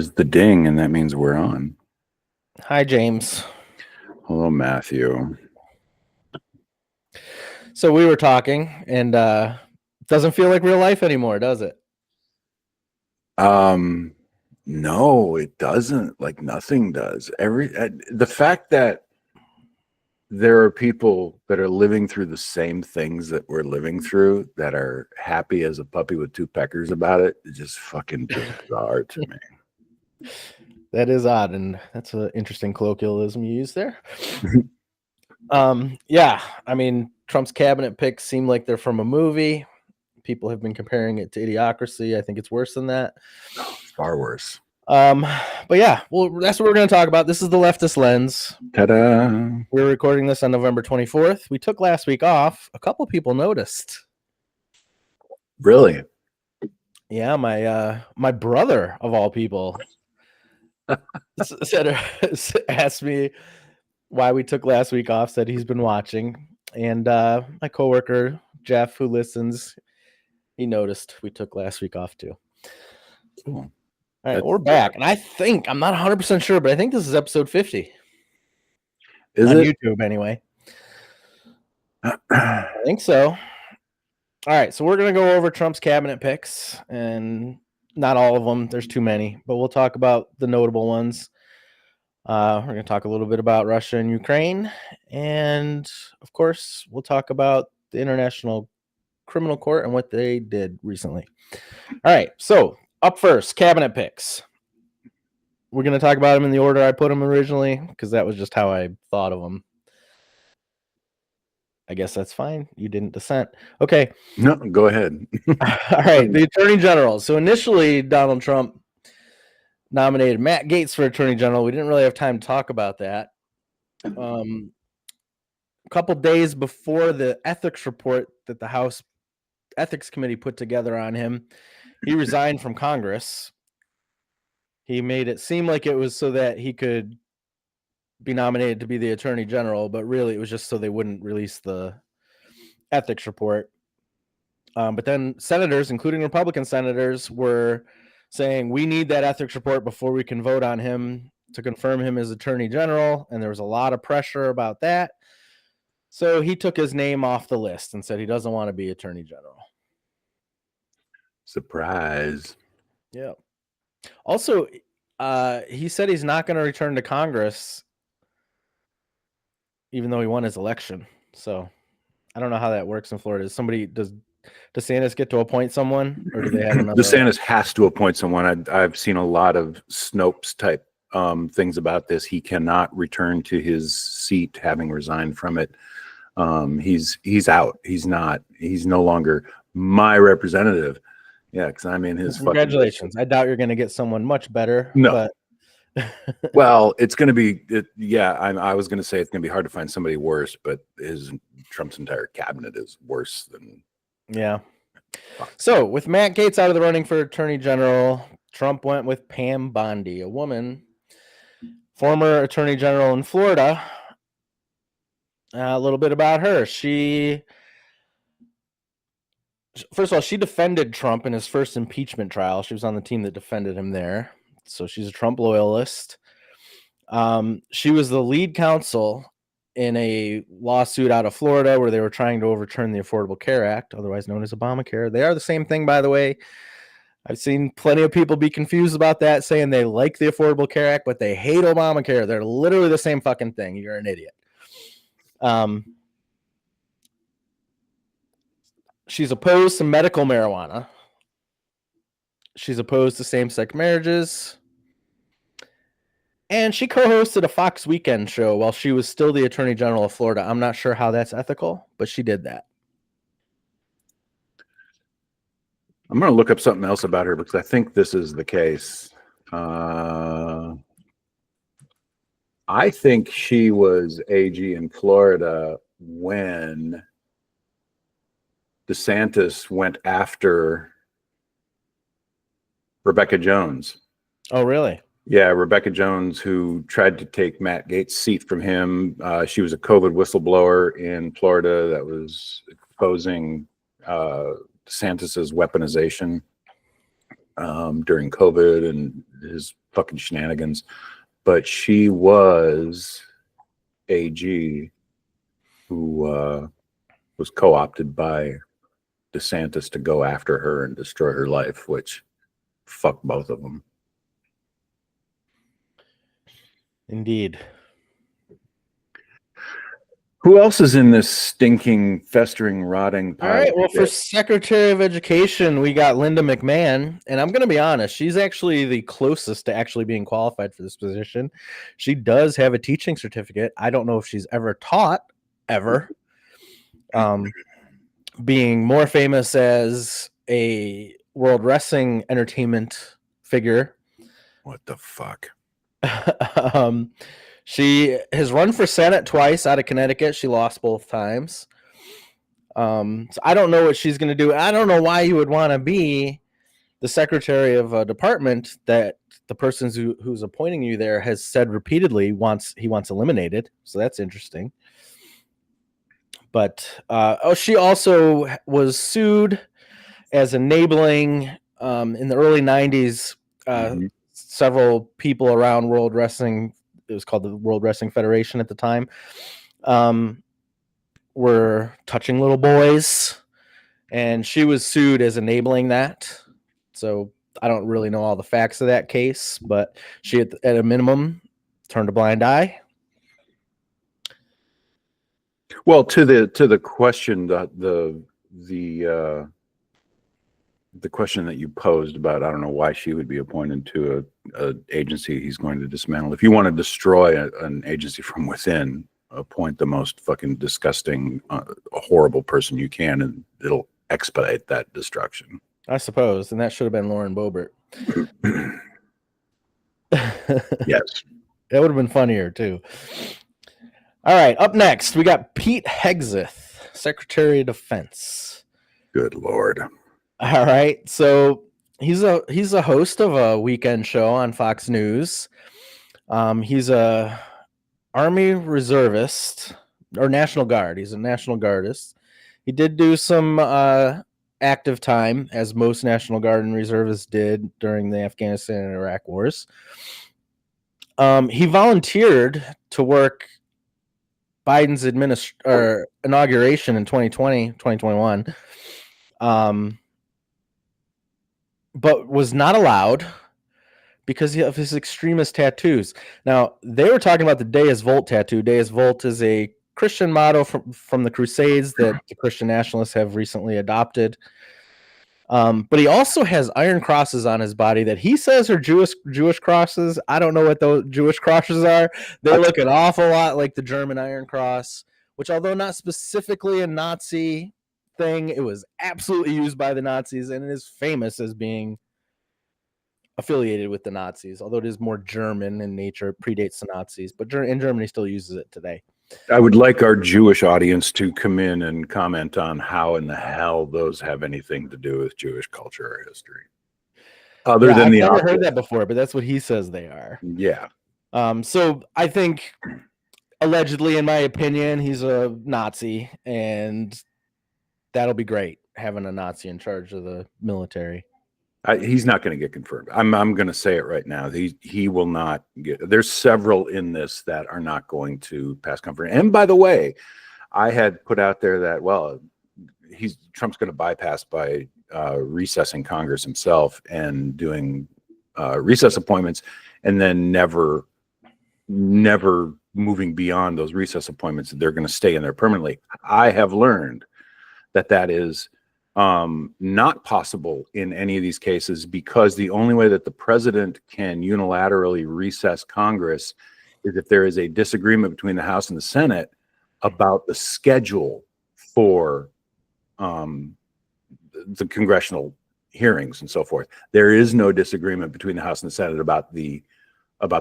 There's the ding, and that means we're on. Hi, James. Hello, Matthew. So we were talking, and it doesn't feel like real life anymore, does it? No, it doesn't. Like nothing does. The fact that there are people that are living through the same things that we're living through that are happy as a puppy with two peckers about it is just fucking bizarre to me. That is odd, and that's an interesting colloquialism you use there. Yeah, I mean, Trump's cabinet picks seem like they're from a movie. People have been comparing it to Idiocracy. I think it's worse than that. Far worse. But yeah, well, that's what we're going to talk about. This is the Leftist Lens. Ta-da! We're recording this on November 24th. We took last week off. A couple people noticed. Really? Yeah, my brother of all people asked me why we took last week off. Said he's been watching, and my coworker Jeff, who listens, he noticed we took last week off too. Cool. All right, we're back, and I think I'm not 100% sure, but I think this is episode 50. Is on it? YouTube anyway? I think so. All right, so we're going to go over Trump's cabinet picks, and not all of them. There's too many, but we'll talk about the notable ones. We're going to talk a little bit about Russia and Ukraine, and of course, we'll talk about the International Criminal Court and what they did recently. All right, so up first, cabinet picks. We're going to talk about them in the order I put them originally, because that was just how I thought of them. I guess that's fine. You didn't dissent. Okay. No, go ahead. All right. The Attorney General. So initially, Donald Trump nominated Matt Gaetz for Attorney General. We didn't really have time to talk about that. A couple days before the ethics report that the House Ethics Committee put together on him, he resigned from Congress. He made it seem like it was so that he could be nominated to be the Attorney General, but really it was just so they wouldn't release the ethics report. But then senators, including Republican senators, were saying we need that ethics report before we can vote on him to confirm him as Attorney General, and there was a lot of pressure about that. So he took his name off the list and said he doesn't want to be Attorney General. Surprise. Yeah. Also, he said he's not going to return to Congress even though he won his election. So I don't know how that works in Florida. Does DeSantis get to appoint someone, or do they have another? DeSantis has to appoint someone. I've seen a lot of Snopes type things about this. He cannot return to his seat having resigned from it. He's out. He's no longer my representative. Yeah, because I'm in his. Congratulations. I doubt you're going to get someone much better. No. But well, it's going to be. I was going to say it's going to be hard to find somebody worse, but Trump's entire cabinet is worse than. Yeah. So with Matt Gaetz out of the running for Attorney General, Trump went with Pam Bondi, a woman, former Attorney General in Florida. A little bit about her. First of all, she defended Trump in his first impeachment trial. She was on the team that defended him there. So she's a Trump loyalist. She was the lead counsel in a lawsuit out of Florida where they were trying to overturn the Affordable Care Act, otherwise known as Obamacare. They are the same thing, by the way. I've seen plenty of people be confused about that, saying they like the Affordable Care Act, but they hate Obamacare. They're literally the same fucking thing. You're an idiot. She's opposed to medical marijuana. She's opposed to same-sex marriages. And she co-hosted a Fox Weekend show while she was still the Attorney General of Florida. I'm not sure how that's ethical, but she did that. I'm going to look up something else about her because I think this is the case. I think she was AG in Florida when DeSantis went after Rebecca Jones. Oh, really? Yeah, Rebecca Jones, who tried to take Matt Gaetz' seat from him. She was a COVID whistleblower in Florida that was exposing DeSantis's weaponization. during COVID and his fucking shenanigans. But she was AG who was co-opted by DeSantis to go after her and destroy her life, which fuck both of them. Indeed. Who else is in this stinking, festering, rotting pile? All right. Well, for Secretary of Education, we got Liinda McMahan, and I'm going to be honest, she's actually the closest to actually being qualified for this position. She does have a teaching certificate. I don't know if she's ever taught, ever. Being more famous as a World Wrestling Entertainment figure. What the fuck? She has run for Senate twice out of Connecticut. She lost both times. So I don't know what she's going to do. I don't know why you would want to be the secretary of a department that the person who's appointing you there has said repeatedly he wants eliminated. So that's interesting. But she also was sued as enabling in the early 90s. Several people around World Wrestling, it was called the World Wrestling Federation at the time, were touching little boys, and she was sued as enabling that. So I don't really know all the facts of that case, but she at a minimum turned a blind eye. Well, to the question, the question that you posed about, I don't know why she would be appointed to a agency he's going to dismantle. If you want to destroy an agency from within, appoint the most fucking disgusting, horrible person you can, and it'll expedite that destruction. I suppose, and that should have been Lauren Boebert. Yes. That would have been funnier, too. All right, up next, we got Pete Hegseth, Secretary of Defense. Good Lord. All right, so he's a host of a weekend show on Fox News. He's a Army reservist or National Guard. He's a National Guardist. He did do some active time, as most National Guard and reservists did during the Afghanistan and Iraq wars. He volunteered to work Biden's inauguration in 2021, but was not allowed because of his extremist tattoos. Now, they were talking about the Deus Vult tattoo. Deus Vult is a Christian motto from the Crusades that the Christian nationalists have recently adopted. But he also has iron crosses on his body that he says are Jewish crosses. I don't know what those Jewish crosses are. They look an awful lot like the German Iron Cross, which, although not specifically a Nazi thing, it was absolutely used by the Nazis, and it is famous as being affiliated with the Nazis, although it is more German in nature. It predates the Nazis, but in Germany still uses it today. I would like our Jewish audience to come in and comment on how in the hell those have anything to do with Jewish culture or history. Other than I've the never obvious. heard that before, but that's what he says they are. Yeah. So I think, allegedly, in my opinion, he's a Nazi, and that'll be great, having a Nazi in charge of the military. He's not going to get confirmed. I'm going to say it right now. He will not get. There's several in this that are not going to pass confirmation. And by the way, I had put out there that Trump's going to bypass by recessing Congress himself and doing recess appointments, and then never moving beyond those recess appointments. They're going to stay in there permanently. I have learned that is not possible in any of these cases, because the only way that the president can unilaterally recess Congress is if there is a disagreement between the House and the Senate about the schedule for the congressional hearings and so forth. There is no disagreement between the House and the Senate about the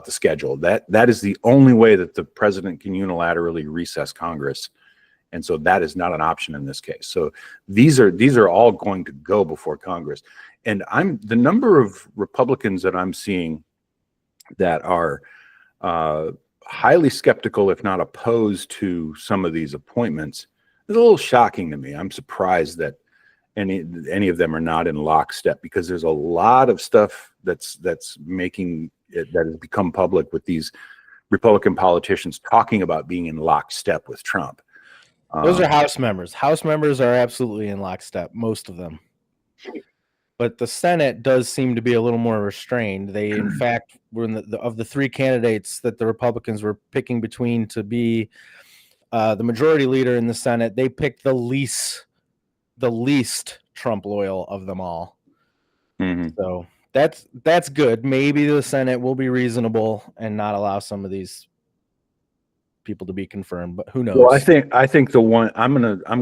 schedule. That is the only way that the president can unilaterally recess Congress. And so that is not an option in this case. So these are all going to go before Congress. And the number of Republicans that I'm seeing that are highly skeptical, if not opposed to some of these appointments, is a little shocking to me. I'm surprised that any of them are not in lockstep, because there's a lot of stuff that's making it, that has become public with these Republican politicians talking about being in lockstep with Trump. Those are House members. House members are absolutely in lockstep, most of them. But the Senate does seem to be a little more restrained. They, in fact, were in of the three candidates that the Republicans were picking between to be the majority leader in the Senate, they picked the least Trump loyal of them all. Mm-hmm. So that's good. Maybe the Senate will be reasonable and not allow some of these people to be confirmed, but who knows? Well, I think the one I'm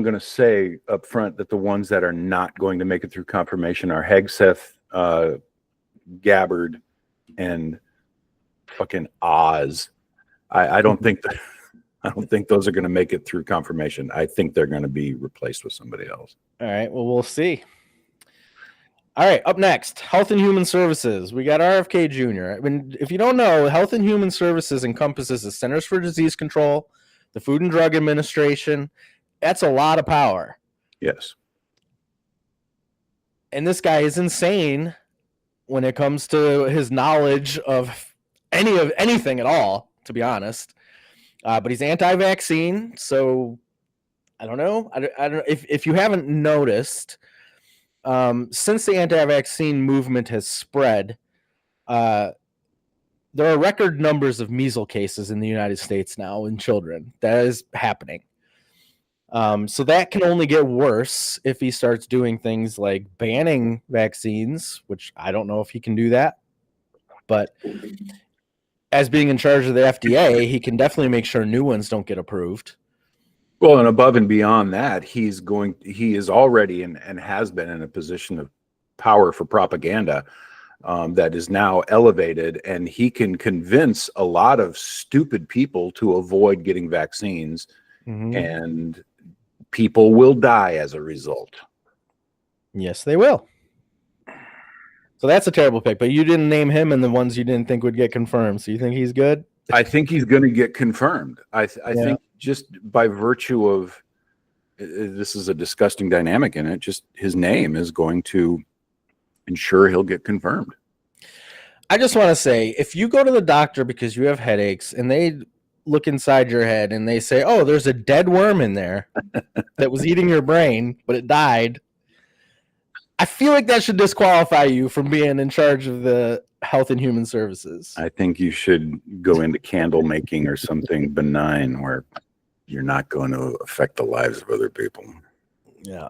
gonna say up front that the ones that are not going to make it through confirmation are Hegseth, Gabbard, and fucking Oz. I don't think that. I don't think those are going to make it through confirmation. I think they're going to be replaced with somebody else. All right. Well, we'll see. All right. Up next, Health and Human Services. We got RFK Jr. I mean, if you don't know, Health and Human Services encompasses the Centers for Disease Control, the Food and Drug Administration. That's a lot of power. Yes. And this guy is insane when it comes to his knowledge of anything at all, to be honest. But he's anti-vaccine, so I don't know. I don't know if you haven't noticed, since the anti-vaccine movement has spread, there are record numbers of measles cases in the United States now in children. That is happening. So that can only get worse if he starts doing things like banning vaccines, which I don't know if he can do that, but as being in charge of the FDA, he can definitely make sure new ones don't get approved. Well, and above and beyond that, he is already and has been in a position of power for propaganda that is now elevated, and he can convince a lot of stupid people to avoid getting vaccines, and people will die as a result. Yes, they will. So that's a terrible pick, but you didn't name him in the ones you didn't think would get confirmed. So you think he's good? I think he's going to get confirmed. I think just by virtue of this is a disgusting dynamic in it, just his name is going to ensure he'll get confirmed. I just want to say, if you go to the doctor because you have headaches and they look inside your head and they say, oh, there's a dead worm in there that was eating your brain, but it died, I feel like that should disqualify you from being in charge of the Health and Human Services. I think you should go into candle making or something benign where you're not going to affect the lives of other people. Yeah.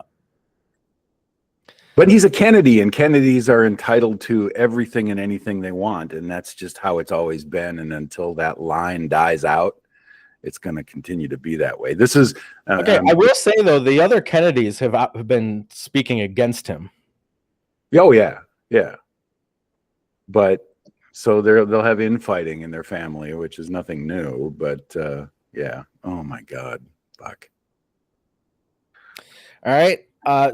But he's a Kennedy, and Kennedys are entitled to everything and anything they want, and that's just how it's always been. And until that line dies out, it's going to continue to be that way. This is okay. I will say though, the other Kennedys have been speaking against him. Oh yeah, yeah. But so they'll have infighting in their family, which is nothing new. But yeah. Oh my God, fuck. All right.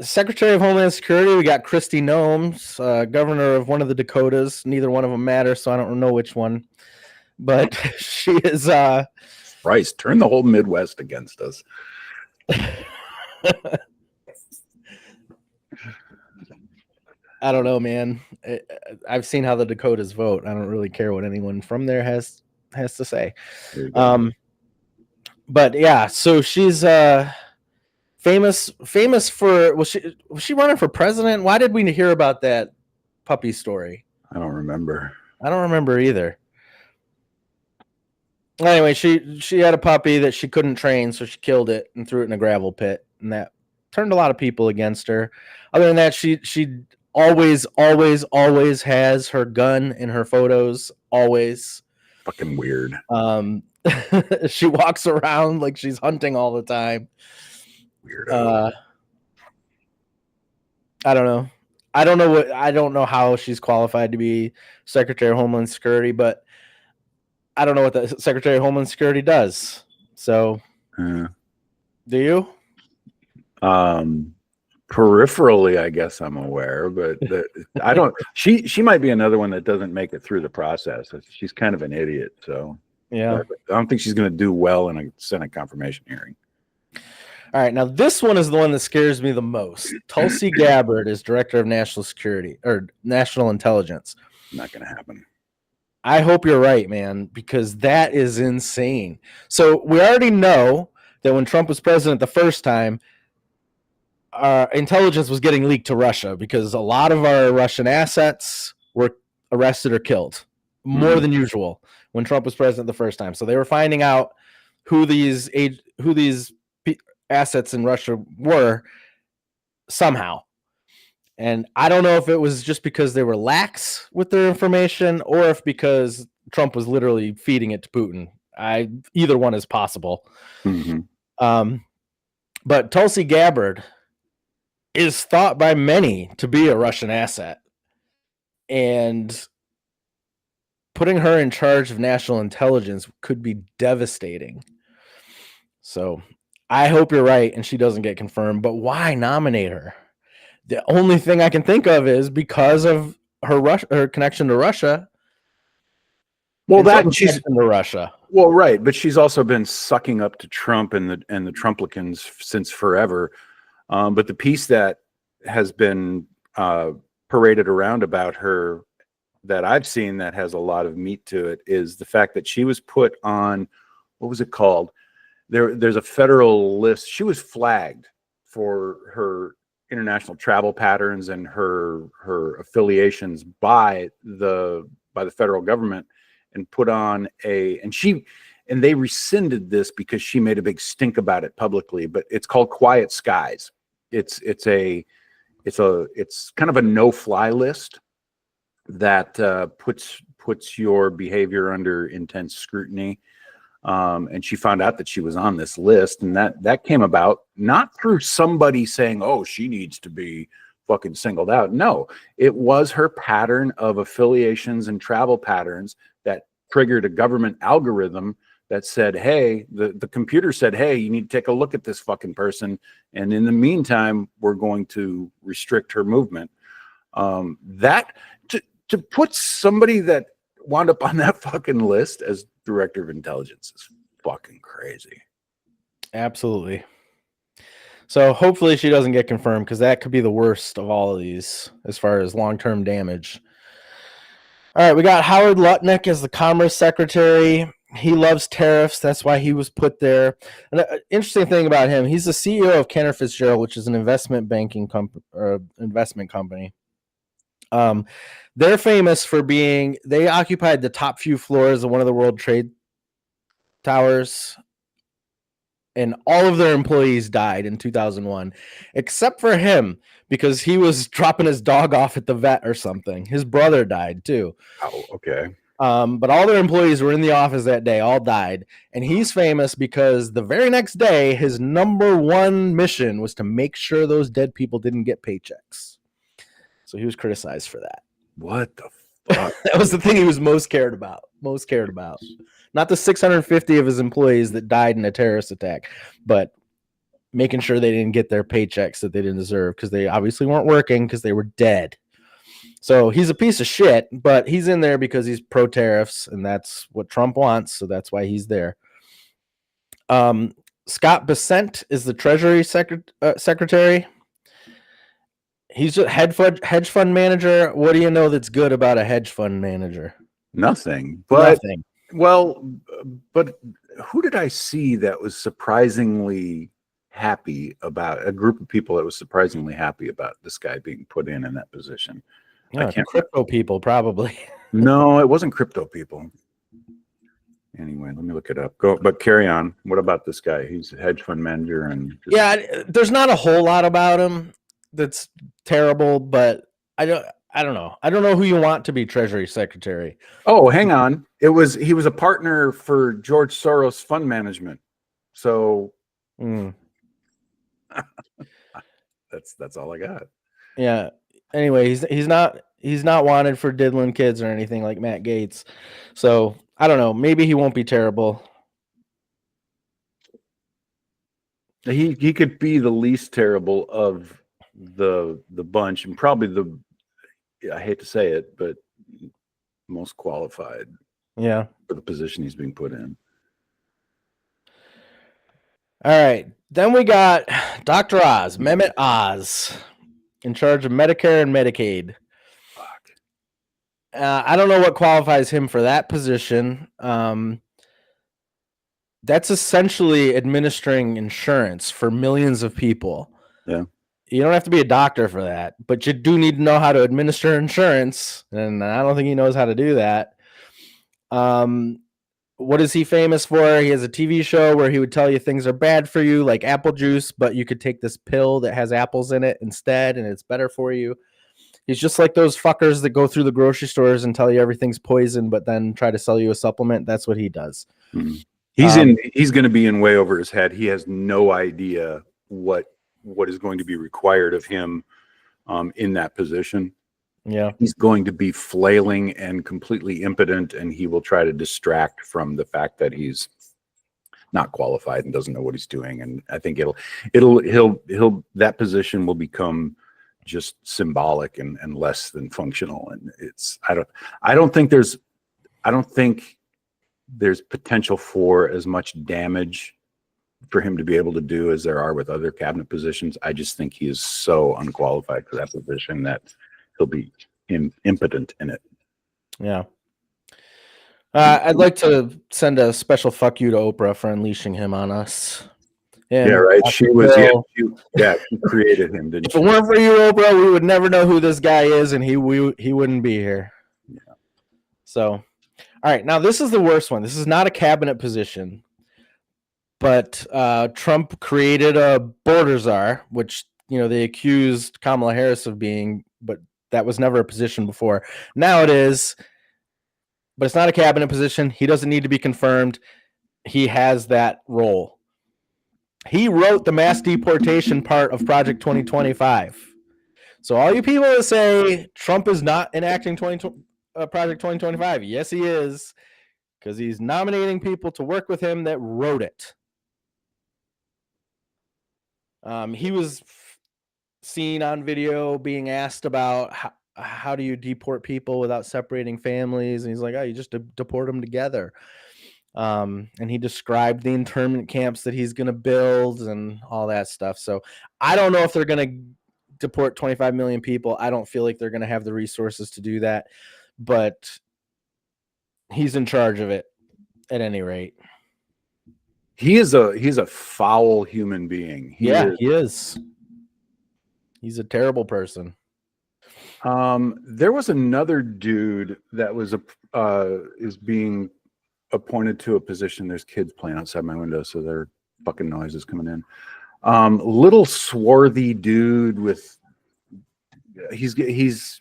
Secretary of Homeland Security, we got Kristi Noem, governor of one of the Dakotas. Neither one of them matter, so I don't know which one. But she is. Christ, turn the whole Midwest against us. I don't know, man. I've seen how the Dakotas vote. I don't really care what anyone from there has to say. But yeah, so she's famous for was she running for president? Why did we hear about that puppy story? I don't remember. I don't remember either. Anyway, she had a puppy that she couldn't train, so she killed it and threw it in a gravel pit, and that turned a lot of people against her. Other than that, she always has her gun in her photos. Always. Fucking weird. She walks around like she's hunting all the time. Weirdo. I don't know. I don't know how she's qualified to be Secretary of Homeland Security, but I don't know what the Secretary of Homeland Security does. So, do you? Peripherally, I guess I'm aware, but I don't. She might be another one that doesn't make it through the process. She's kind of an idiot. So yeah, I don't think she's going to do well in a Senate confirmation hearing. All right, now this one is the one that scares me the most. Tulsi Gabbard is director of national security or national intelligence. Not going to happen. I hope you're right, man, because that is insane. So we already know that when Trump was president the first time, our intelligence was getting leaked to Russia because a lot of our Russian assets were arrested or killed, more than usual when Trump was president the first time. So they were finding out who these assets in Russia were somehow. And I don't know if it was just because they were lax with their information or if because Trump was literally feeding it to Putin. Either one is possible. But Tulsi Gabbard is thought by many to be a Russian asset. And putting her in charge of national intelligence could be devastating. So I hope you're right and she doesn't get confirmed. But why nominate her? The only thing I can think of is because of her connection to Russia. Well, that and she's into Russia. Well, right, but she's also been sucking up to Trump and the Trumplicans since forever. But the piece that has been paraded around about her that I've seen that has a lot of meat to it is the fact that she was put on, what was it called? There's a federal list. She was flagged for her international travel patterns and her affiliations by the federal government, and put on and they rescinded this because she made a big stink about it publicly. But it's called Quiet Skies. It's kind of a no-fly list that puts your behavior under intense scrutiny. And she found out that she was on this list, and that came about not through somebody saying, "Oh, she needs to be fucking singled out." No, it was her pattern of affiliations and travel patterns that triggered a government algorithm that said, "Hey," the computer said, "Hey, you need to take a look at this fucking person, and in the meantime, we're going to restrict her movement." That to put somebody that wound up on that fucking list as director of intelligence is fucking crazy. Absolutely. So hopefully she doesn't get confirmed, because that could be the worst of all of these as far as long-term damage. All right, we got Howard Lutnick as the Commerce Secretary. He loves tariffs. That's why he was put there. And the interesting thing about him, he's the CEO of Cantor Fitzgerald, which is an investment banking investment company. They're famous for they occupied the top few floors of one of the World Trade Towers, and all of their employees died in 2001, except for him, because he was dropping his dog off at the vet or something. His brother died too. Oh, okay. But all their employees were in the office that day, all died. And he's famous because the very next day, his number one mission was to make sure those dead people didn't get paychecks. So he was criticized for that. What the fuck? That was the thing he was most cared about. Not the 650 of his employees that died in a terrorist attack, but making sure they didn't get their paychecks that they didn't deserve, because they obviously weren't working because they were dead. So he's a piece of shit, but he's in there because he's pro-tariffs, and that's what Trump wants, so that's why he's there. Scott Bessent is the Treasury Secretary. He's a hedge fund manager. What do you know that's good about a hedge fund manager? Nothing. But nothing. Well, but who did I see that was surprisingly happy about, a group of people that was surprisingly happy about this guy being put in that position? Yeah, crypto people, probably. No, it wasn't crypto people. Anyway, let me look it up. But carry on. What about this guy? He's a hedge fund manager, and there's not a whole lot about him that's terrible, but I don't know. I don't know who you want to be Treasury Secretary. Oh, hang on. He was a partner for George Soros Fund Management. So that's all I got. Yeah. Anyway, he's not wanted for diddling kids or anything like Matt Gaetz. So I don't know. Maybe he won't be terrible. He could be the least terrible of the bunch, and probably I hate to say it, but most qualified. Yeah. For the position he's being put in. All right. Then we got Dr. Oz, Mehmet Oz, in charge of Medicare and Medicaid. I don't know what qualifies him for that position. That's essentially administering insurance for millions of people. Yeah. You don't have to be a doctor for that, but you do need to know how to administer insurance, and I don't think he knows how to do that. What is he famous for? He has a TV show where he would tell you things are bad for you, like apple juice, but you could take this pill that has apples in it instead, and it's better for you. He's just like those fuckers that go through the grocery stores and tell you everything's poison, but then try to sell you a supplement. That's what he does. Mm-hmm. He's going to be in way over his head. He has no idea what is going to be required of him in that position. Yeah. He's going to be flailing and completely impotent, and he will try to distract from the fact that he's not qualified and doesn't know what he's doing. And I think that position will become just symbolic and less than functional. And I don't think there's potential for as much damage for him to be able to do as there are with other cabinet positions. I just think he is so unqualified for that position that he'll be impotent in it. Yeah. I'd like to send a special fuck you to Oprah for unleashing him on us. And yeah, right. She created him, didn't she? If it weren't for you, Oprah, we would never know who this guy is, and he wouldn't be here. Yeah. So, all right. Now, this is the worst one. This is not a cabinet position, but Trump created a border czar, which, they accused Kamala Harris of being, but that was never a position before. Now it is, but it's not a cabinet position. He doesn't need to be confirmed. He has that role. He wrote the mass deportation part of Project 2025. So all you people that say Trump is not enacting Project 2025, yes, he is, because he's nominating people to work with him that wrote it. He was seen on video being asked about how do you deport people without separating families, and he's like, oh, you just deport them together. And he described the internment camps that he's going to build and all that stuff. So I don't know if they're going to deport 25 million people. I don't feel like they're going to have the resources to do that, but he's in charge of it at any rate. He's a foul human being. He is. He's a terrible person. There was another dude that was is being appointed to a position. There's kids playing outside my window, so their fucking noise is coming in. Little swarthy dude with he's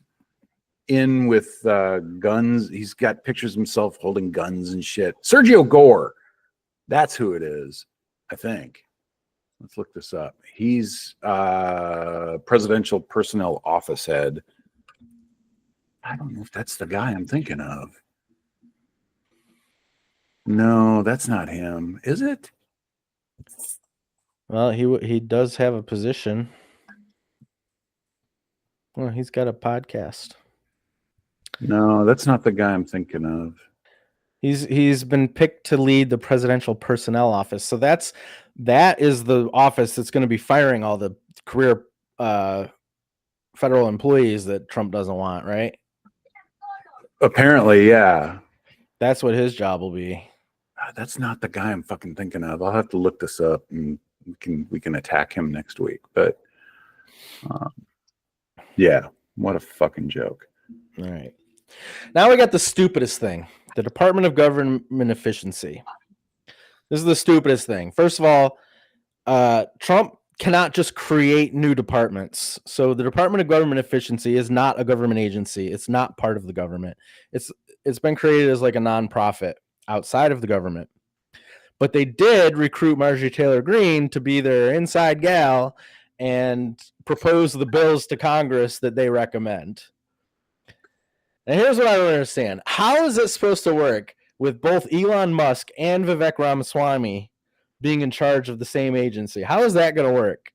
in with guns. He's got pictures of himself holding guns and shit. Sergio Gore, that's who it is, I think. Let's look this up. He's presidential personnel office head. I don't know if that's the guy I'm thinking of. No, that's not him. Is it? Well, he does have a position. Well, he's got a podcast. No, that's not the guy I'm thinking of. He's been picked to lead the presidential personnel office. So that is the office that's going to be firing all the career federal employees that Trump doesn't want, right? Apparently, yeah. That's what his job will be. That's not the guy I'm fucking thinking of. I'll have to look this up, and we can attack him next week. But yeah, what a fucking joke. All right. Now we got the stupidest thing. The Department of Government Efficiency. This is the stupidest thing. First of all, Trump cannot just create new departments. So the Department of Government Efficiency is not a government agency. It's not part of the government. It's been created as like a nonprofit outside of the government. But they did recruit Marjorie Taylor Greene to be their inside gal and propose the bills to Congress that they recommend. And here's what I don't understand. How is it supposed to work with both Elon Musk and Vivek Ramaswamy being in charge of the same agency? How is that going to work?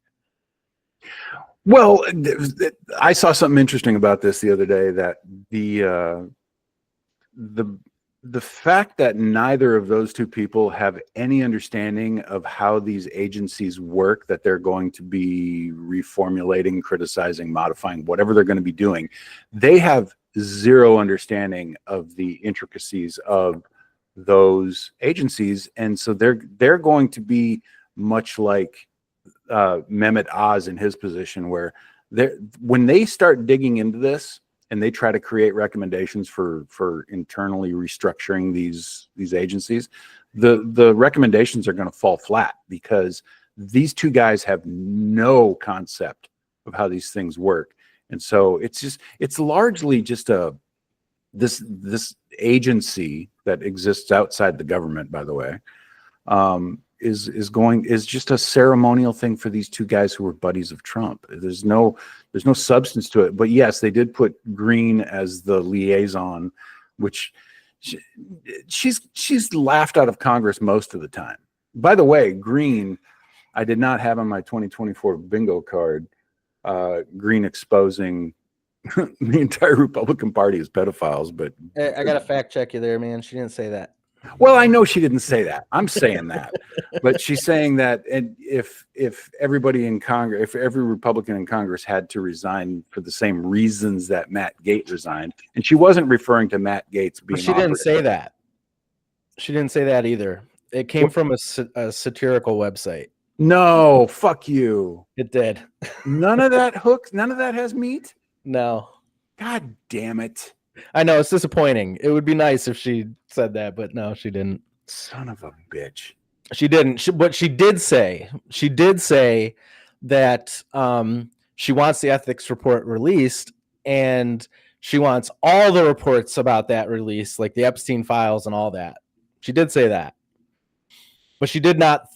Well, I saw something interesting about this the other day, that the the fact that neither of those two people have any understanding of how these agencies work, that they're going to be reformulating, criticizing, modifying, whatever they're going to be doing, they have zero understanding of the intricacies of those agencies. And so they're going to be much like Mehmet Oz in his position, where when they start digging into this, and they try to create recommendations for internally restructuring these agencies, the recommendations are going to fall flat, because these two guys have no concept of how these things work. And so it's largely just this agency that exists outside the government, by the way, is just a ceremonial thing for these two guys who were buddies of Trump. There's no substance to it. But yes, they did put Green as the liaison, which she's laughed out of Congress most of the time. By the way, Green, I did not have on my 2024 bingo card, Green exposing the entire Republican Party as pedophiles. But I got to fact check you there, man. She didn't say that. Well, I know she didn't say that. I'm saying that, but she's saying that, and if everybody in Congress, if every Republican in Congress had to resign for the same reasons that Matt Gaetz resigned, and she wasn't referring to Matt Gaetz being. She didn't say that. She didn't say that either. It came from a satirical website. No, fuck you. It did. None of that hooks. None of that has meat. No. God damn it. I know, it's disappointing. It would be nice if she said that, but no, she didn't. Son of a bitch. She didn't. But she did say that she wants the ethics report released, and she wants all the reports about that released, like the Epstein files and all that. She did say that. But she did not.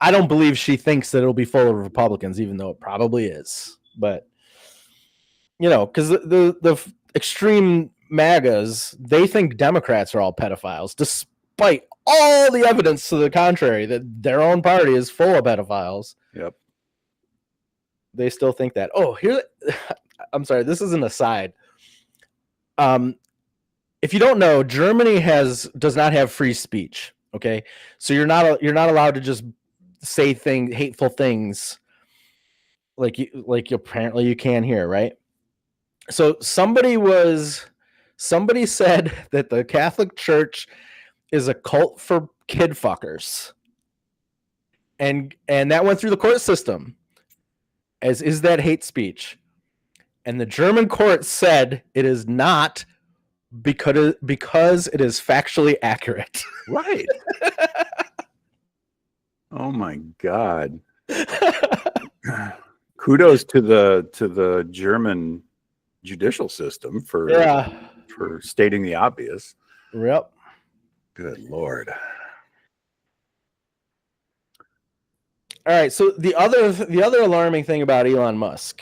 I don't believe she thinks that it'll be full of Republicans, even though it probably is. But, because the extreme MAGAs, they think Democrats are all pedophiles, despite all the evidence to the contrary, that their own party is full of pedophiles. Yep. They still think that. Oh, I'm sorry, this is an aside. If you don't know, Germany does not have free speech. Okay, so you're not allowed to just say hateful things like apparently you can here, right? So somebody said that the Catholic Church is a cult for kid fuckers. And that went through the court system. Is that hate speech? And the German court said it is not, because it is factually accurate. Right. Oh my God. Kudos to the German judicial system for stating the obvious. Yep. Good Lord. All right. So the other alarming thing about Elon Musk,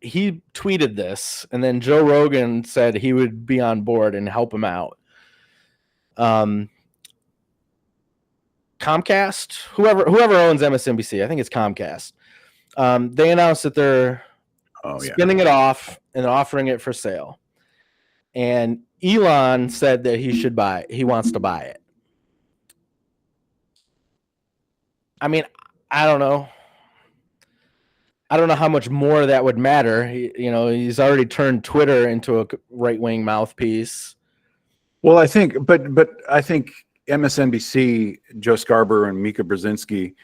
he tweeted this, and then Joe Rogan said he would be on board and help him out. Comcast, whoever owns MSNBC, I think it's Comcast. They announced that they're spinning it off and offering it for sale. And Elon said that he wants to buy it. I mean, I don't know. I don't know how much more that would matter. He's already turned Twitter into a right-wing mouthpiece. Well, I think MSNBC, Joe Scarborough and Mika Brzezinski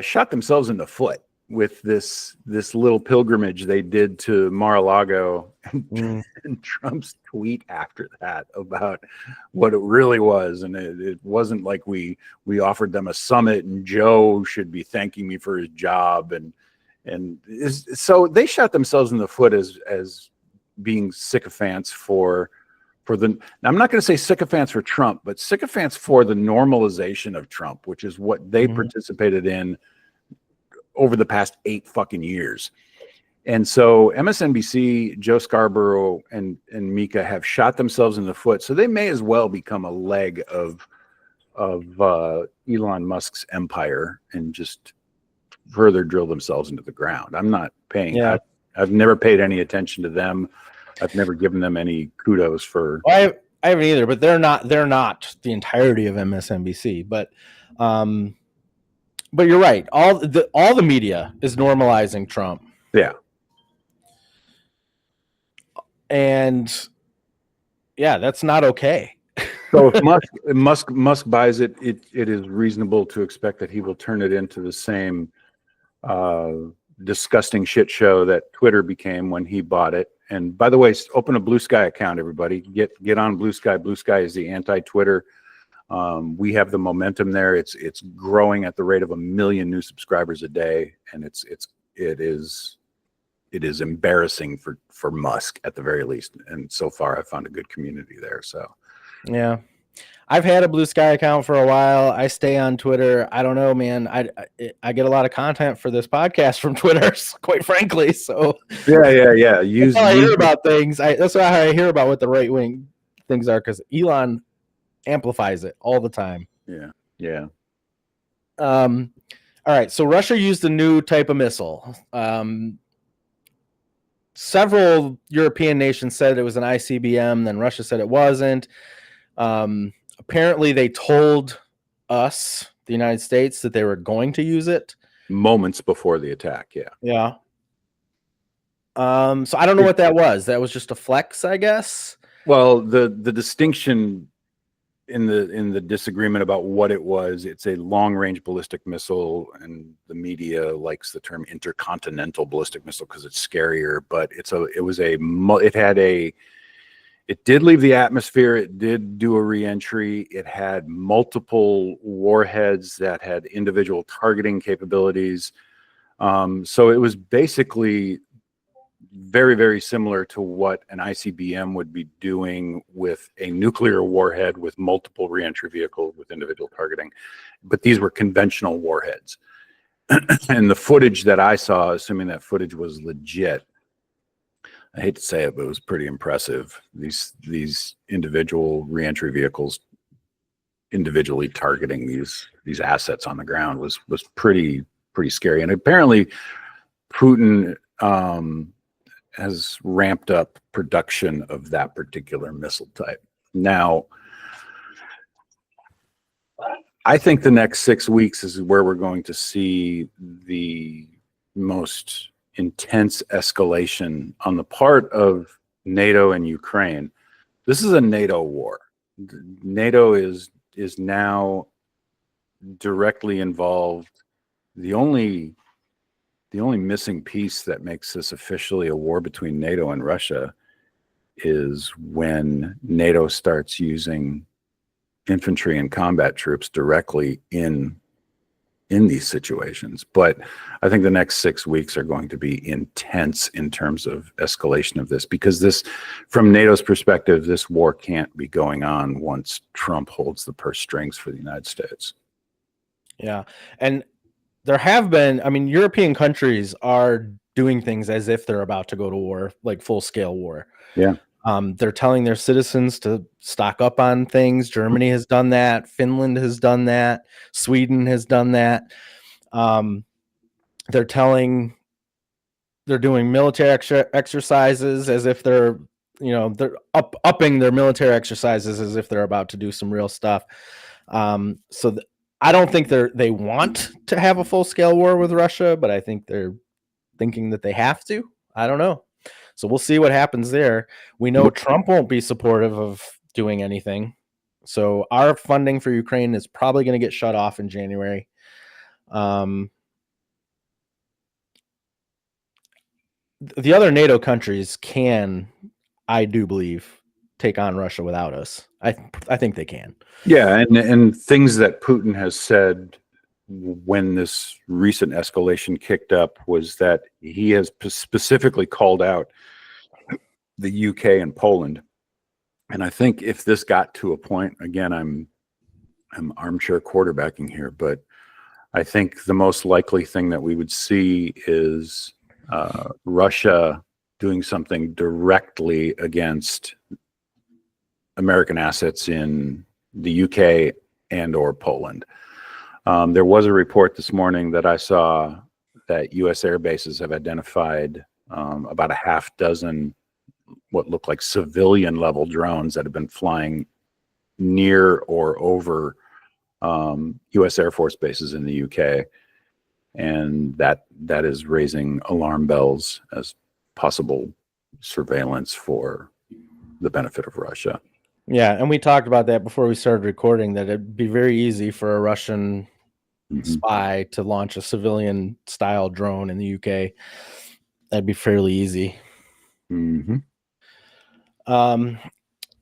shot themselves in the foot with this little pilgrimage they did to Mar-a-Lago, and Trump's tweet after that about what it really was. And it wasn't like we offered them a summit and Joe should be thanking me for his job. So they shot themselves in the foot as being sycophants for the, I'm not going to say sycophants for Trump, but sycophants for the normalization of Trump, which is what they participated in over the past 8 fucking years. And so MSNBC, Joe Scarborough, and Mika have shot themselves in the foot. So they may as well become a leg of Elon Musk's empire and just further drill themselves into the ground. I'm not paying. Yeah. I've never paid any attention to them. I've never given them any kudos for. I I haven't either, but they're not the entirety of MSNBC. But you're right. All the media is normalizing Trump. Yeah. And yeah, that's not okay. So if Musk buys it, it is reasonable to expect that he will turn it into the same disgusting shit show that Twitter became when he bought it. And by the way, open a Blue Sky account, everybody. Get on Blue Sky. Blue Sky is the anti-Twitter. We have the momentum there. It's growing at the rate of 1 million new subscribers a day, and it is embarrassing for Musk at the very least. And so far, I've found a good community there. So, yeah, I've had a Blue Sky account for a while. I stay on Twitter. I don't know, man. I get a lot of content for this podcast from Twitter, quite frankly. So yeah. That's how I hear about things. That's why I hear about what the right wing things are, because Elon amplifies it all the time. Yeah. All right. So Russia used a new type of missile. Several European nations said it was an ICBM. Then Russia said it wasn't. Apparently, they told us, the United States, that they were going to use it Moments before the attack. Yeah. So I don't know what that was. That was just a flex, I guess. Well, the distinction in the disagreement about what it was, it's a long-range ballistic missile, and the media likes the term intercontinental ballistic missile because it's scarier. But it did leave the atmosphere. It did do a re-entry. It had multiple warheads that had individual targeting capabilities. So it was basically very, very similar to what an ICBM would be doing with a nuclear warhead with multiple re-entry vehicles with individual targeting. But these were conventional warheads. And the footage that I saw, assuming that footage was legit, I hate to say it, but it was pretty impressive. These individual re-entry vehicles individually targeting these assets on the ground was pretty scary. And apparently Putin has ramped up production of that particular missile type. Now, I think the next 6 weeks is where we're going to see the most intense escalation on the part of NATO and Ukraine. This is a NATO war. NATO is now directly involved. The only missing piece that makes this officially a war between NATO and Russia is when NATO starts using infantry and combat troops directly in these situations. But I think the next 6 weeks are going to be intense in terms of escalation of this, because this, from NATO's perspective, this war can't be going on once Trump holds the purse strings for the United States. Yeah. And there have been, European countries are doing things as if they're about to go to war, like full scale war. Yeah. They're telling their citizens to stock up on things. Germany has done that. Finland has done that. Sweden has done that. They're doing military exercises as if they're upping their military exercises as if they're about to do some real stuff. I don't think they want to have a full scale war with Russia, but I think they're thinking that they have to. I don't know. So we'll see what happens there. We know Trump won't be supportive of doing anything. So our funding for Ukraine is probably going to get shut off in January. The other NATO countries can, I do believe, take on Russia without us. I think they can. Yeah, and things that Putin has said when this recent escalation kicked up was that he has specifically called out the UK and Poland. And I think if this got to a point, again, I'm armchair quarterbacking here, but I think the most likely thing that we would see is Russia doing something directly against American assets in the UK and or Poland. There was a report this morning that I saw that U.S. air bases have identified about a half dozen what look like civilian level drones that have been flying near or over U.S. Air Force bases in the UK, and that is raising alarm bells as possible surveillance for the benefit of Russia. Yeah, and we talked about that before we started recording, that it'd be very easy for a Russian spy to launch a civilian style drone in the UK. That'd be fairly easy.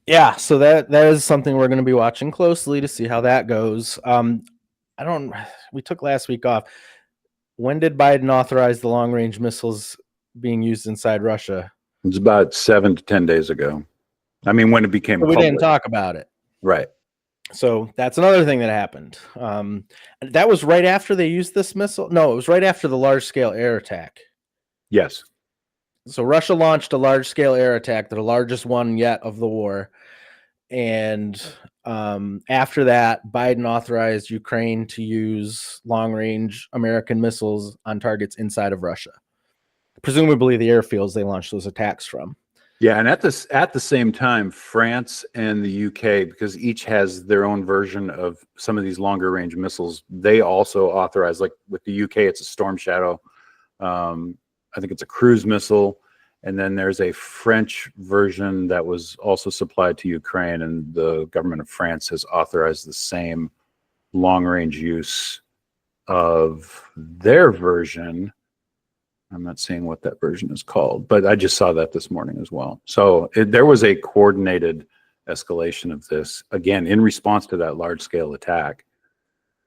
Yeah, so that is something we're going to be watching closely to see how that goes. We took last week off. When did Biden authorize the long range missiles being used inside Russia? It's about 7 to 10 days ago. I mean, when it became we public. didn't talk about it. Right. So that's another thing that happened. That was right after they used this missile. No, it was right after the large scale air attack. Yes. So Russia launched a large scale air attack, the largest one yet of the war. And after that, Biden authorized Ukraine to use long range American missiles on targets inside of Russia, presumably the airfields they launched those attacks from. Yeah, and at the same time, France and the UK, because each has their own version of some of these longer range missiles, they also authorize, like with the UK, it's a Storm Shadow. I think it's a cruise missile. And then there's a French version that was also supplied to Ukraine, and the government of France has authorized the same long range use of their version. I'm not seeing what that version is called, but I just saw that this morning as well. So there was a coordinated escalation of this, again, in response to that large-scale attack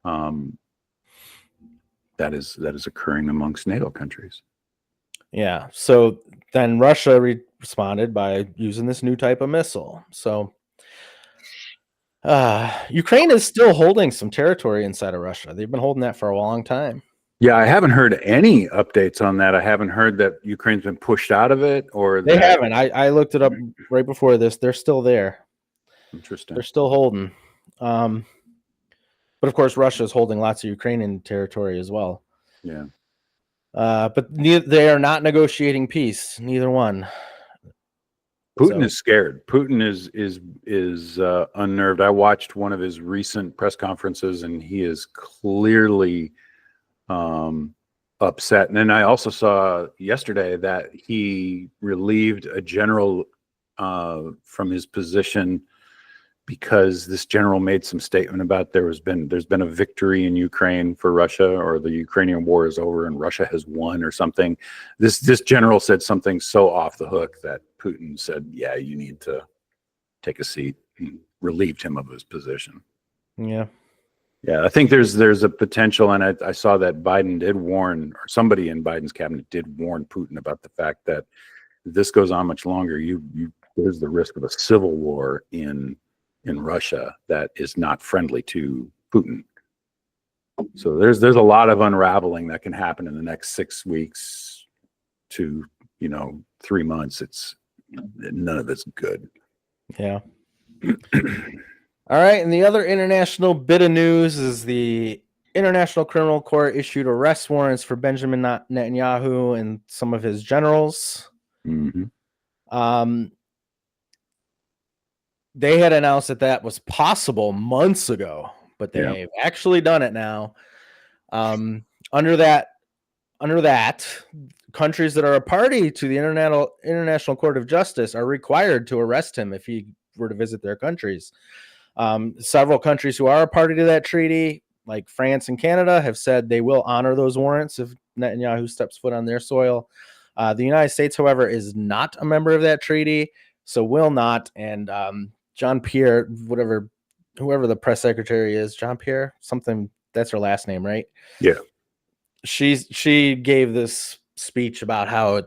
that is occurring amongst NATO countries. Yeah, so then Russia responded by using this new type of missile. So Ukraine is still holding some territory inside of Russia. They've been holding that for a long time. Yeah, I haven't heard any updates on that. I haven't heard that Ukraine's been pushed out of it, or they haven't. I looked it up right before this. They're still there. Interesting. They're still holding. But of course, Russia is holding lots of Ukrainian territory as well. Yeah. But they are not negotiating peace. Neither one. Putin is scared. Putin is unnerved. I watched one of his recent press conferences, and he is clearly upset. And then I also saw yesterday that he relieved a general from his position because this general made some statement about there's been a victory in Ukraine for Russia, or the Ukrainian war is over and Russia has won or something. This general said something so off the hook that Putin said, yeah, you need to take a seat, and relieved him of his position. Yeah. Yeah, I think there's a potential, and I saw that Biden did warn, or somebody in Biden's cabinet did warn Putin about the fact that if this goes on much longer, there's the risk of a civil war in Russia that is not friendly to Putin. So there's a lot of unraveling that can happen in the next 6 weeks to 3 months. None of it's good. Yeah. All right, and the other international bit of news is the International Criminal Court issued arrest warrants for Benjamin Netanyahu and some of his generals. Mm-hmm. They had announced that was possible months ago, but they've actually done it now. Under that, countries that are a party to the International Court of Justice are required to arrest him if he were to visit their countries. Several countries who are a party to that treaty, like France and Canada, have said they will honor those warrants if Netanyahu steps foot on their soil. The United States, however, is not a member of that treaty, so will not. And Jean-Pierre, whoever the press secretary is, Jean-Pierre, something, that's her last name, right? Yeah. She gave this speech about how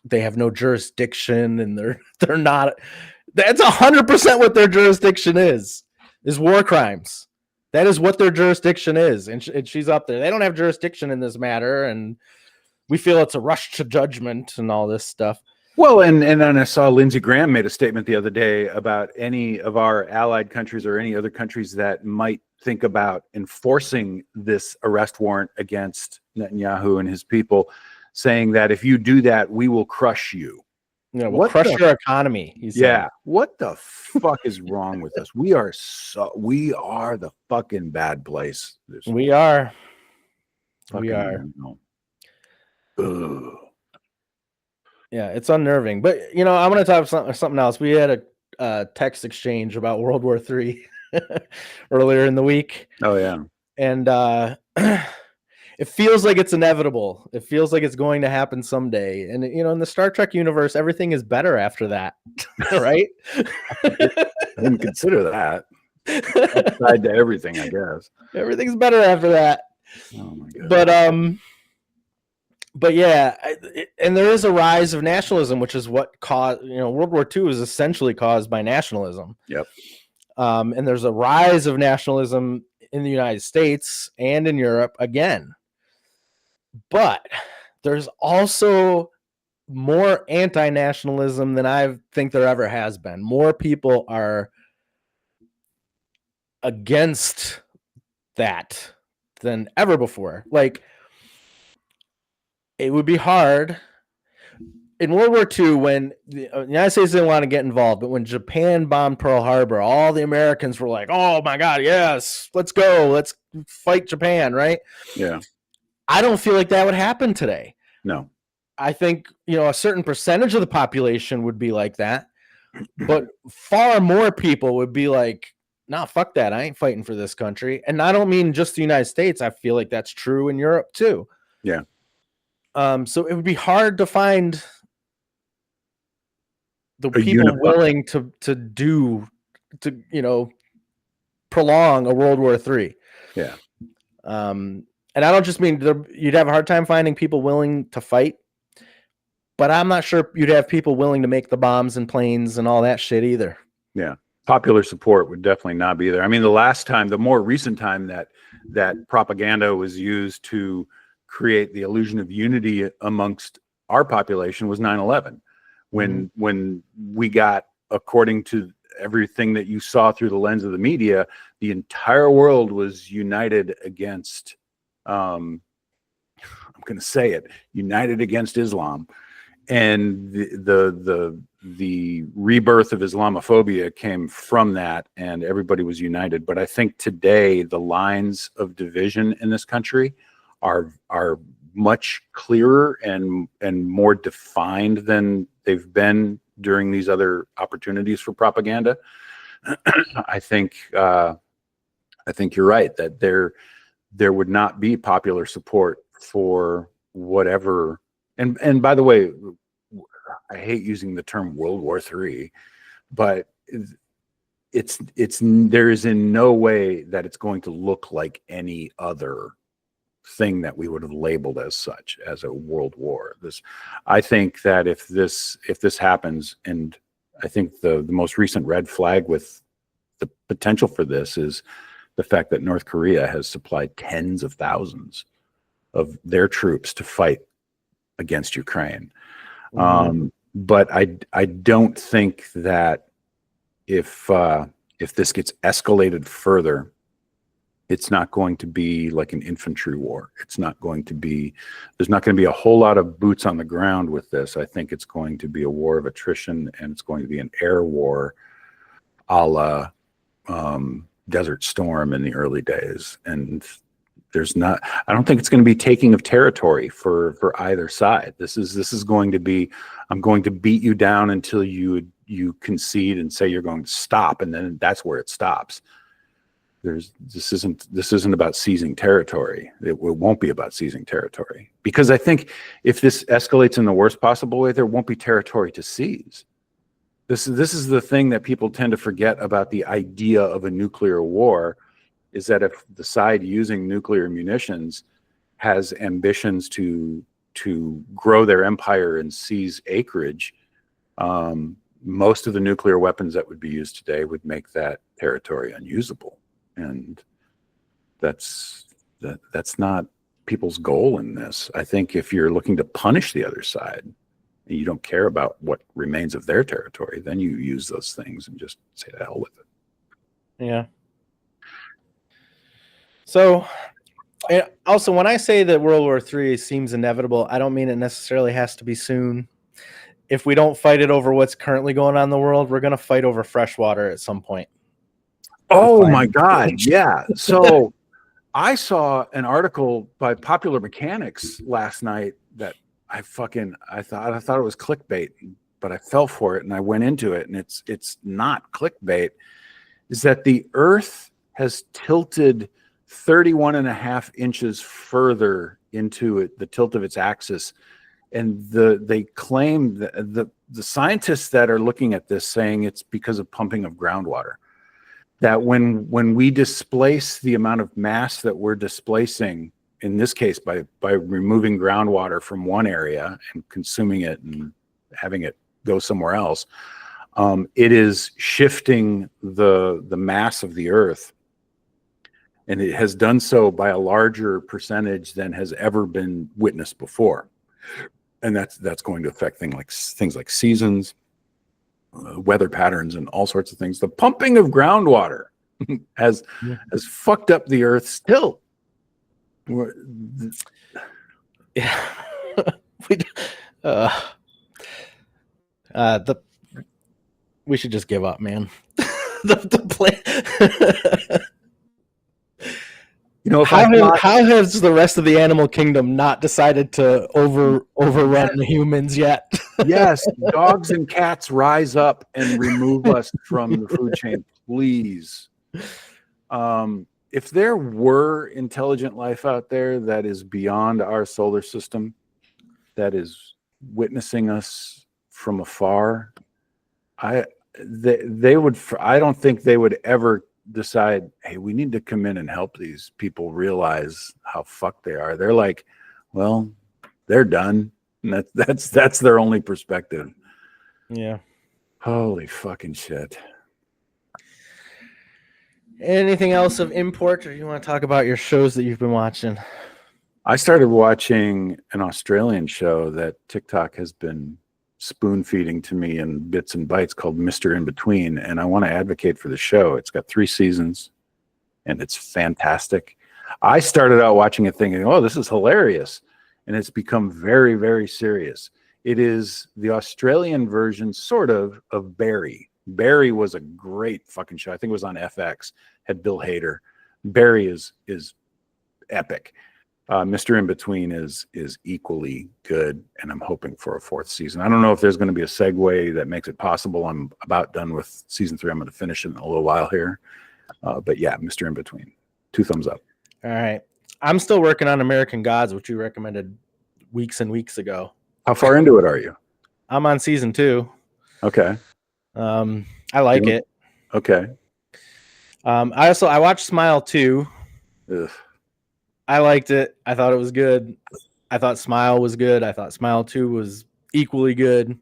they have no jurisdiction and they're not. That's 100% what their jurisdiction is war crimes. That is what their jurisdiction is. And she's up there. They don't have jurisdiction in this matter. And we feel it's a rush to judgment and all this stuff. Well, and then I saw Lindsey Graham made a statement the other day about any of our allied countries or any other countries that might think about enforcing this arrest warrant against Netanyahu and his people, saying that if you do that, we will crush you. we'll What crush the your economy. He said. Yeah. What the fuck is wrong with us? We are the fucking bad place. We are. We are. Ugh. Yeah, it's unnerving. But I'm going to talk about something else. We had a text exchange about World War III earlier in the week. Oh yeah. And it feels like it's inevitable. It feels like it's going to happen someday. And in the Star Trek universe, everything is better after that, right? I didn't consider that. Upside to everything, I guess. Everything's better after that. Oh my god. But yeah, and there is a rise of nationalism, which is what caused, World War II is essentially caused by nationalism. Yep. And there's a rise of nationalism in the United States and in Europe again. But there's also more anti-nationalism than I think there ever has been. More people are against that than ever before. Like, it would be hard in World War II when the United States didn't want to get involved, but when Japan bombed Pearl Harbor, all the Americans were like, oh my God, yes, let's go. Let's fight Japan, right? Yeah. I don't feel like that would happen today. No. I think, a certain percentage of the population would be like that, but far more people would be like, nah, fuck that. I ain't fighting for this country. And I don't mean just the United States. I feel like that's true in Europe too. Yeah. So it would be hard to find the people willing to prolong a World War III. Yeah. And I don't just mean you'd have a hard time finding people willing to fight, but I'm not sure you'd have people willing to make the bombs and planes and all that shit either. Yeah. Popular support would definitely not be there. I mean, the more recent time that propaganda was used to create the illusion of unity amongst our population was 9/11, when we got, according to everything that you saw through the lens of the media, the entire world was united against, I'm going to say it, united against Islam. And the rebirth of Islamophobia came from that, and everybody was united. But I think today the lines of division in this country are much clearer and more defined than they've been during these other opportunities for propaganda. I think you're right that there would not be popular support for whatever. And by the way, I hate using the term World War III, but there is in no way that it's going to look like any other thing that we would have labeled as such, as a world war. I think that if this happens, and I think the most recent red flag with the potential for this is the fact that North Korea has supplied tens of thousands of their troops to fight against Ukraine. But I don't think that if this gets escalated further, it's not going to be like an infantry war. There's not going to be a whole lot of boots on the ground with this. I think it's going to be a war of attrition, and it's going to be an air war a la Desert Storm in the early days. And I don't think it's going to be taking of territory for either side. This is going to be, I'm going to beat you down until you concede and say you're going to stop, and then that's where it stops. This isn't about seizing territory. It won't be about seizing territory, because I think if this escalates in the worst possible way, there won't be territory to seize. This is the thing that people tend to forget about the idea of a nuclear war, is that if the side using nuclear munitions has ambitions to grow their empire and seize acreage, most of the nuclear weapons that would be used today would make that territory unusable. And that's not people's goal in this. I think if you're looking to punish the other side and you don't care about what remains of their territory, then you use those things and just say the hell with it. Yeah. So, and also, when I say that World War III seems inevitable, I don't mean it necessarily has to be soon. if we don't fight it over what's currently going on in the world, we're going to fight over fresh water at some point. Oh my God. Yeah. So I saw an article by Popular Mechanics last night that I thought it was clickbait, but I fell for it and I went into it, and it's not clickbait. Is that the Earth has tilted 31.5 inches further into it, the tilt of its axis. And they claim that the scientists that are looking at this saying it's because of pumping of groundwater. That when we displace the amount of mass that we're displacing, in this case by removing groundwater from one area and consuming it and having it go somewhere else, it is shifting the mass of the Earth, and it has done so by a larger percentage than has ever been witnessed before. And that's going to affect things like seasons, weather patterns, and all sorts of things. The pumping of groundwater has fucked up the Earth still. Yeah. We should just give up, man. the plan. You know, how has the rest of the animal kingdom not decided to overrun the humans yet? Yes, dogs and cats, rise up and remove us from the food chain, please. If there were intelligent life out there that is beyond our solar system, that is witnessing us from afar, I don't think they would ever decide, hey, we need to come in and help these people realize how fucked they are. They're like, well, they're done. And that's their only perspective. Yeah. Holy fucking shit. Anything else of import, or you want to talk about your shows that you've been watching? I started watching an Australian show that TikTok has been spoon feeding to me in bits and bytes called Mr. In Between, and I want to advocate for the show. It's got 3 seasons and it's fantastic. I started out watching it thinking, oh, this is hilarious, and it's become very, very serious. It is the Australian version sort of Barry. Barry was a great fucking show. I think it was on FX, had Bill Hader. Barry is epic. Mr. In Between is equally good, and I'm hoping for a 4th season. I don't know if there's going to be a segue that makes it possible. I'm about done with season 3. I'm going to finish it in a little while here. But yeah, Mr. In Between. 2 thumbs up. All right. I'm still working on American Gods, which you recommended weeks and weeks ago. How far into it are you? I'm on season 2. Okay. I like it. Okay. I watched Smile 2. Ugh. I liked it. I thought it was good. I thought Smile was good. I thought Smile 2 was equally good.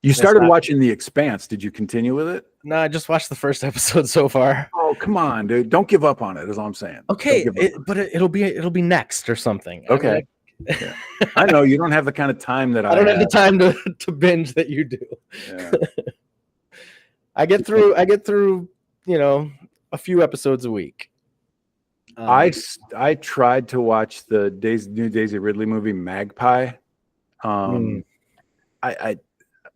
You started watching The Expanse. Did you continue with it? No, I just watched the first episode so far. Oh, come on, dude. Don't give up on it, is all I'm saying. Okay, it'll be next or something. Okay. Yeah. I know you don't have the kind of time that I don't have the time to binge that you do. Yeah. I get through, a few episodes a week. I tried to watch the new Daisy Ridley movie Magpie.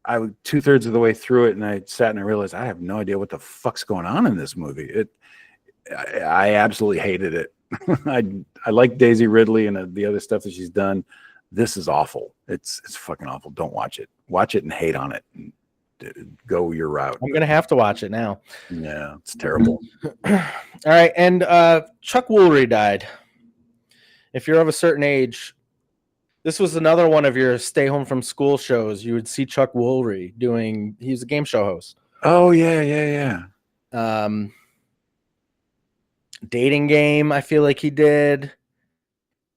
I was 2/3 of the way through it, and I sat and I realized I have no idea what the fuck's going on in this movie. I absolutely hated it. I like Daisy Ridley and the other stuff that she's done. This is awful. It's fucking awful. Don't watch it. Watch it and hate on it. And go your route. I'm gonna have to watch it now. Yeah, it's terrible. All right, and Chuck Woolery died. If you're of a certain age, this was another one of your stay home from school shows. You would see Chuck Woolery doing. He was a game show host. Oh yeah. Dating Game. I feel like he did.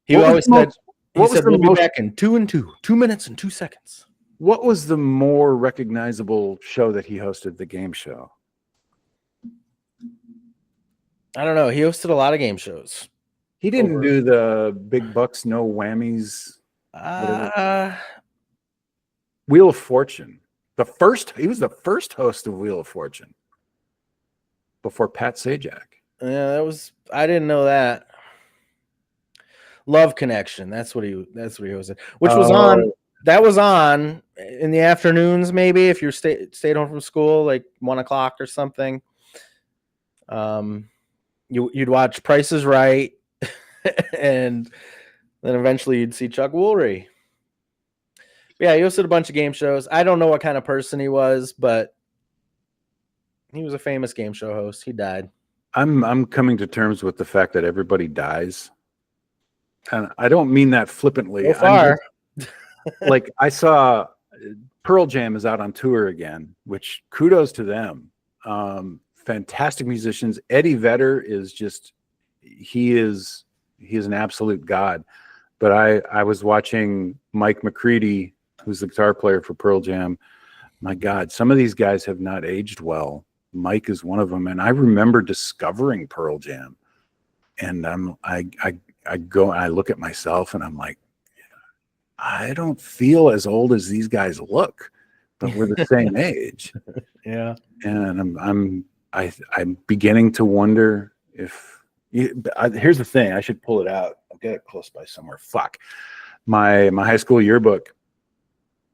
He always said, "We'll be back in 2 and 2, 2 minutes and 2 seconds." What was the more recognizable show that he hosted? The game show. I don't know. He hosted a lot of game shows. He didn't do the Big Bucks, No Whammies. Wheel of Fortune. He was the first host of Wheel of Fortune before Pat Sajak. Yeah, I didn't know that. Love Connection. That's what he hosted, which was on that was on in the afternoons, maybe if you stayed home from school, like 1 o'clock or something. You'd watch Price is Right, and then eventually you'd see Chuck Woolery. Yeah, he hosted a bunch of game shows. I don't know what kind of person he was, but he was a famous game show host. He died. I'm coming to terms with the fact that everybody dies, and I don't mean that flippantly. So far. Like, I saw Pearl Jam is out on tour again, which kudos to them. Fantastic musicians. Eddie Vedder is just he is an absolute god. But I was watching Mike McCready, who's the guitar player for Pearl Jam. My God, some of these guys have not aged well. Mike is one of them, and I remember discovering Pearl Jam, and I go and I look at myself, and I'm like, I don't feel as old as these guys look, but we're the same age. Yeah, and I'm beginning to wonder if here's the thing. I should pull it out. I'll get it close by somewhere. Fuck. My high school yearbook.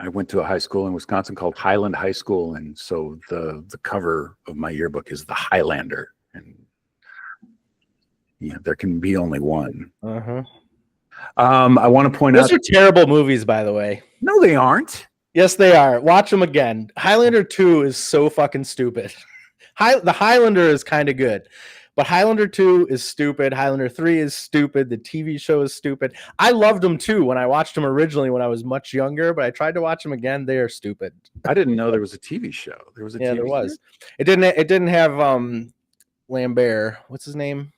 I went to a high school in Wisconsin called Highland High School, and so the cover of my yearbook is the Highlander, and there can be only one. I want to point out those are terrible movies, by the way. No, they aren't. Yes, they are. Watch them again. Highlander 2 is so fucking stupid. The Highlander is kind of good, but Highlander 2 is stupid. Highlander 3 is stupid. The TV show is stupid. I loved them too when I watched them originally when I was much younger, but I tried to watch them again. They are stupid. I didn't know there was a TV show. There was a TV there was. Show? It didn't have Lambert. What's his name?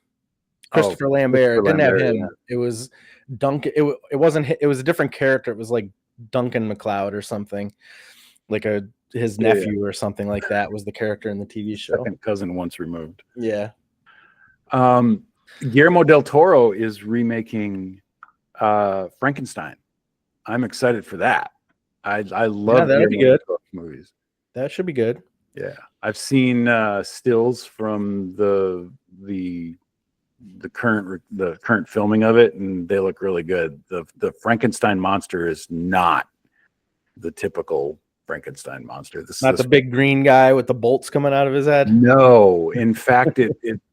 Christopher Lambert. It didn't have him. Yeah. It was Duncan. It wasn't. It was a different character. It was like Duncan MacLeod or something, like his nephew or something like that was the character in the TV show. Second cousin once removed. Yeah. Guillermo del Toro is remaking Frankenstein. I'm excited for that. I love that'd be good movies. That should be good. Yeah, I've seen stills from the current filming of it, and they look really good. The Frankenstein monster is not the typical Frankenstein monster. This not the big green guy with the bolts coming out of his head. No, in fact,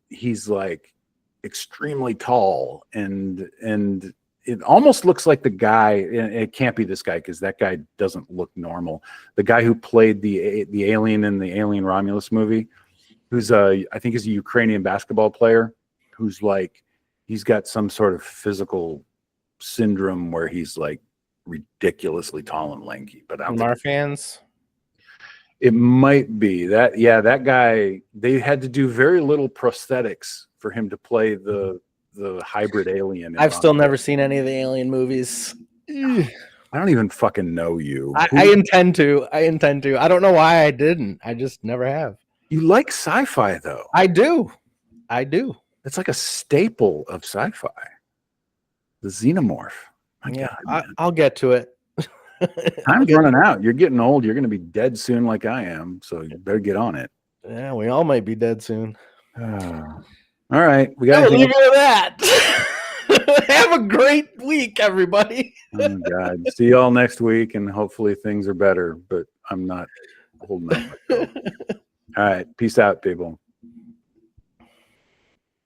he's like extremely tall, and it almost looks like the guy. It can't be this guy because that guy doesn't look normal. The guy who played the alien in the Alien Romulus movie, who's I think is a Ukrainian basketball player, who's like he's got some sort of physical syndrome where he's like ridiculously tall and lanky. But I'm our fans. It might be that. Yeah, that guy. They had to do very little prosthetics for him to play the hybrid alien. I've still never seen any of the Alien movies. I don't even fucking know you. I intend to. I don't know why I didn't. I just never have. You like sci-fi though. I do. It's like a staple of sci-fi. The xenomorph. My God, I'll get to it. Time's running out. You're getting old. You're going to be dead soon like I am. So you better get on it. Yeah, we all might be dead soon. All right. We got to leave it at that. Have a great week, everybody. Oh, God. See you all next week, and hopefully things are better, but I'm not holding up. All right. Peace out, people.